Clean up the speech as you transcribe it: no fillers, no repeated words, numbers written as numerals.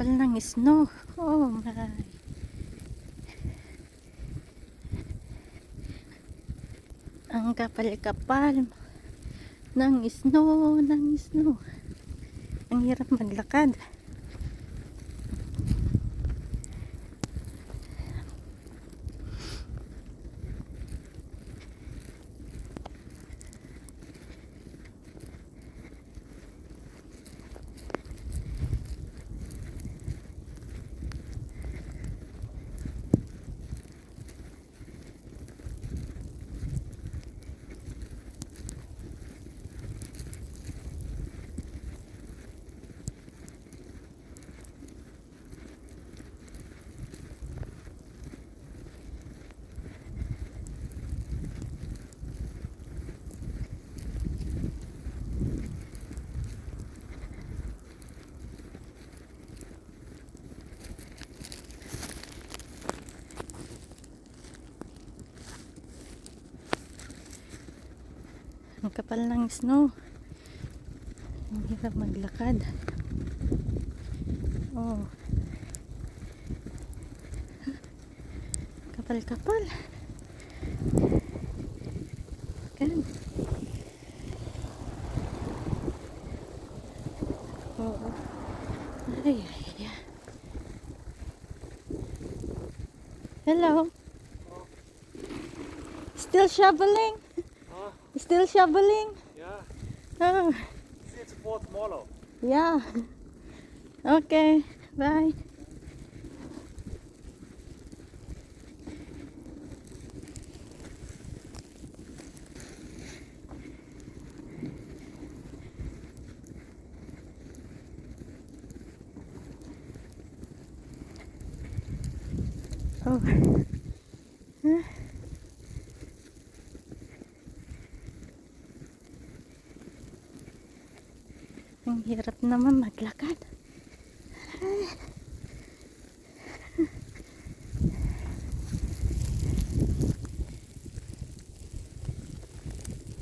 kapal ng snow. Oh my. Ang kapal-kapal ng snow, Ang hirap maglakad. Ang kapal ng snow. Ang hirap maglakad. Oh. Kapal-kapal. Kan. Oo. Ay, ay, ay. Hello. Still shoveling? Huh? Still shoveling? Yeah. Oh. See, it's more smaller. Yeah. Okay. Bye. Oh. Huh? Ang hirap naman maglakad.